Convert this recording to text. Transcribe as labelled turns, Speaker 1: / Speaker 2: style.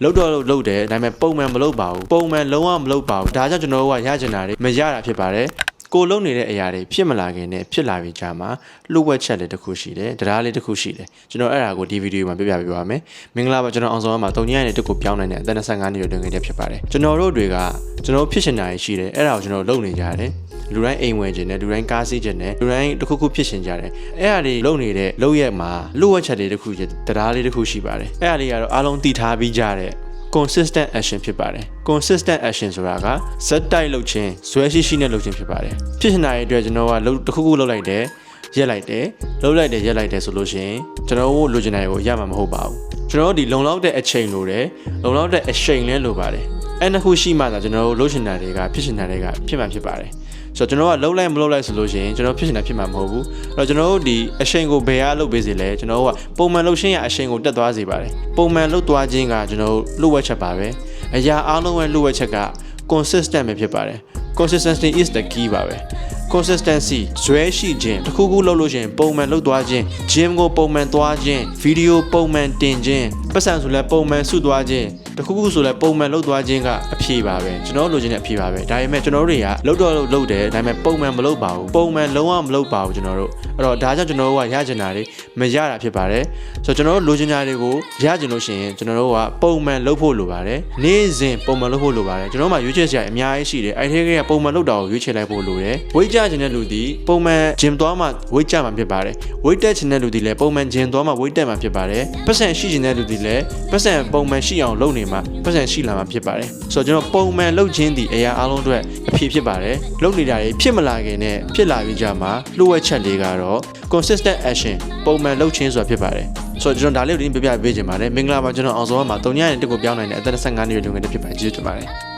Speaker 1: လောက်တော့လောက်တယ်ဒါပေမဲ့ပုံမှန်မလုပ်ပါဘူးပုံမှန်လုံးဝမလုပ်ပါဘူးဒါကြောင့်ကျွန်တော်တို့ကရချင်တာတွေမရတာဖြစ်ပါတယ်ကိုလုံးနေတဲ့အရာတွေဖြစ်မလာခင်နဲ့ဖြစ်လာပြီးကြမှာလှုပ်ဝက်ချက်လေးတစ်ခုရှိတယ်တရားလေးတစ်ခုရှိတယ်ကျွန်တော်အဲ့ဒါကိုဒီဗီဒီယိုမှာပြပြပေးပါမယ်မင်္ဂလာပါကျွန်တော်အောင်စောမှာ3ညနေတစ်ခုပြောင်းနိုင်တဲ့အသက်25နှစ်ရွယ်တွင်ငယ်တဲ့ဖြစ်ပါတယ်ကျွန်တော်တို့တွေကကျွန်တော်ဖြစ်ရှင်တာရှိတယ်အဲ့ဒါကိုကျွန်တော်လုပ်နေကြတယ်လူတိုင်းအိမ်ဝင်ခြင်းနဲ့လူတိုင်းကားစီးခြင်းနဲ့လူတိုင်းတစ်ခုခုဖြစ်ရှင်ကြတယ်အဲ့အရာတွေလုပ်နေတဲ့လုပ်ရက်မှာလှုပ်ဝက်ချက်လေးတစ်ခုတရားလေးတစ်ခုရှိပါတယ်အဲ့အရာလေးကတော့အားလုံးသိထားပြီးကြတဲ့consistent action ဖြစ်ပါတယ် consistent action ဆိုတာကဇက်တိုက်လုပ်ခြင်းဇွဲရှိရှိနဲ့လုပ်ခြင်းဖြစ်ပါတယ်ဖြစ်ရှင်တာရဲ့အတွက်ကျွန်တော်ကတစ်ခုခုလုပ်လိုက်တယ်ရက်လိုက်တယ်လုပ်လိုက်တယ်ရက်လိုက်တယ်ဆိုလို့ရှိရင်ကျွန်တော်တို့လိုချင်တာကိုရမှာမဟုတ်ပါဘူးကျွန်တော်တို့ဒီလုံလောက်တဲ့အချိန်လိုတယ်လုံလောက်တဲ့အချိန်လဲလိုပါတယ်အဲ့နှစ်ခုရှိမှသာကျွန်တော်တို့လိုချင်တာတွေကဖြစ်ရှင်တာတွေကဖြစ်မှဖြစ်ပါတယ်ဆိုတော့ကျွန်တော်ကလုံးလိုက်မလုံးလိုက်ဆိုလို့ရှိရင်ကျွန်တော်ဖြစ်နေတာဖြစ်မှာမဟုတ်ဘူးအဲ့တော့ကျွန်တော်တို့ဒီအရှိန်ကိုဘယ်အားလုပ်ပေးစေလဲကျွန်တော်တို့ကပုံမှန်လှုပ်ရှင်းရအရှိန်ကိုတက်သွားစေပါတယ်ပုံမှန်လှုပ်သွားခြင်းကကျွန်တော်တို့လှုပ်ဝက်ချက်ပါပဲအရာအားလုံးရဲ့လှုပ်ဝက်ချက်က consistent ပဲဖြစ်ပါတယ် consistency is the key ပါပဲ consistency ဇွဲရှိခြင်းတစ်ခုခုလုပ်လို့ရှိရင်ပုံမှန်လုပ်သွားခြင်း gym ကိုပုံမှန်သွားခြင်း video ပုံမှန်တင်ခြင်းပတ်စံဆိုလဲပုံမှန်စုသွားခြင်းတစ်ခုခုဆိုလဲပုံမှန်လုပ်သွားခြင်းကအဖြေပါပဲကျွန်တော်လိုချင်တဲ့အဖြေပါပဲဒါပေမဲ့ကျွန်တော်တို့တွေကလုပ်တော့လုပ်တယ်ဒါပေမဲ့ပုံမှန်မလုပ်ပါဘူးပုံမှန်လုံးဝမလုပ်ပါဘူးကျွန်တော်တို့အဲ့တော့ဒါကြောင့်ကျွန်တော်တို့ကရချင်တာတွေမရတာဖြစ်ပါတယ်ဆိုတော့ကျွန်တော်တို့လိုချင်တာတွေကိုရချင်လို့ရှိရင်ကျွန်တော်တို့ကပုံမှန်လုပ်ဖို့လိုပါတယ်နေ့စဉ်ပုံမှန်လုပ်ဖို့လိုပါတယ်ကျွန်တော်မှရွေးချယ်စရာအများကြီးရှိတယ်အဲ့ဒီကပုံမှန်လုပ်တာကိုရွေးချယ်လိုက်ဖို့လိုတယ်ဝိတ်ကြချင်တဲ့လူဒီပုံမှန် gym သွားမှဝိတ်ကြမှာဖြစ်ပါတယ်ဝိတ်တက်ချင်တဲ့လူဒီလည်းပုံမှန် gym သွားမှဝိတ်တက်မှာဖြစ်ပါတယ်ပတ်စံရှိချင်တဲ့လူဒီလည်းပတ်စံပုံမှန်ရှိအောင်လုပ်နေမှာပတ်စံရှိလာမှာဖြစ်ပါတယ်ဆိုတော့ကျွန်တော်ပုံမှန်လုပ်ခြင်းဒီအရာအားလုံးအတွက်အဖြေဖြစ်ပါတယ်လုပ်နေတာတွေဖြစ်မလာခင်နဲ့ဖြစ်လာပြီးကြမှာလှုပ်ဝက်ချက်လေးကတော့ consistent action ပုံမှန်လုပ်ခြင်းဆိုတာဖြစ်ပါတယ်ဆိုတော့ကျွန်တော်ဒါလေးကိုပြပြပေးချင်ပါတယ်မင်္ဂလာပါကျွန်တော်အောင်စောမှာ3ညနေတက်ကိုပြောင်းနိုင်တဲ့အသက်25နှစ်ရွယ်လူငယ်တစ်ဖြစ်ပါတယ်ကျေးဇူးတင်ပါတယ်